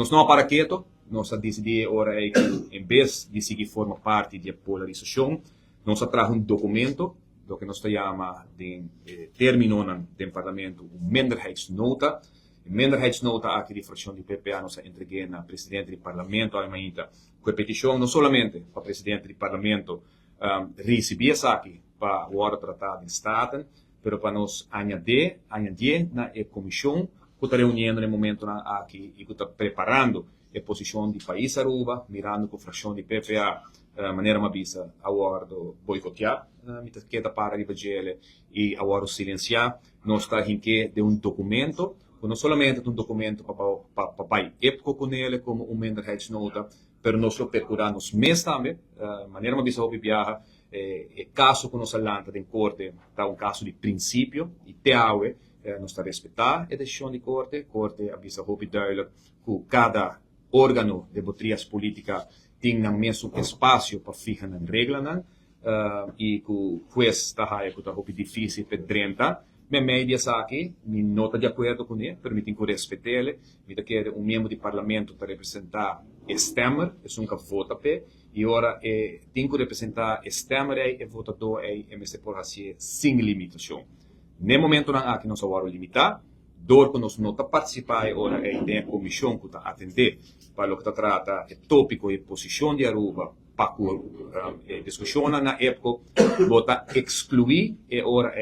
Nós não para quieto, nós decidimos agora em vez de seguir forma parte da polarização, nós traz documento, do que nós chamamos de termino no parlamento, minderheidsnota. Minderheidsnota aqui de fração de PPA nós entreguei ao presidente do parlamento, com a petição não somente para o presidente do parlamento receber isso aqui para o tratado de Estado, mas para nós añadir na comissão que está reunindo no momento aqui e que está preparando a posição do país Aruba, mirando com a fração de PPA maneira mais vista a boicotear, que está para rivolgere e a silenciar. Nós está em que de documento, não somente um documento para época com ele como minderheidsnota, mas nós procuramos mais também, maneira mais vista viaja, caso que nós falamos em corte, está caso de princípio, e teaue, nós está respeitar a decisão de corte avisa duidelijk que cada órgão de botrias política tem o mesmo espaço para fijar as regras, e que o juez está difícil para 30. Me media aqui, me nota de acordo com ele, permitem que respeite ele, me quer membro do parlamento para representar Stemmer, é nunca vota pe, e agora tem que representar Stemmer e votador e MSC por assim sem limitação. No momento aqui nós vamos limitar, dor que nós não participar agora tem a comissão que está atender para o que trata o tópico e posição de Aruba para discussão na época vota excluir e agora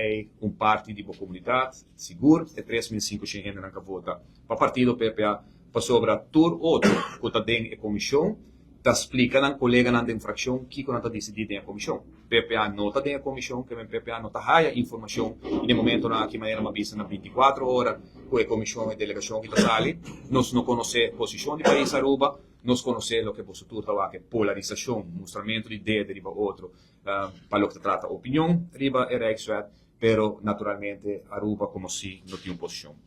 parte da comunidade seguro e 3.500 gente que vota para partido PPA para sobre todo outro que está dentro da comissão está explicando a colega na infração que não está decidido na comissão. PPA não está dentro da comissão, que PPA não está raia informação e no momento na que maneira vista na 24 horas com a comissão e delegação que está sali, nós não conhecemos a posição do país Aruba, nós conhecemos o que você está que é polarização, mostramento de ideia de outro, para o que trata opinião, riba é reação, pero naturalmente Aruba como se não tem posição.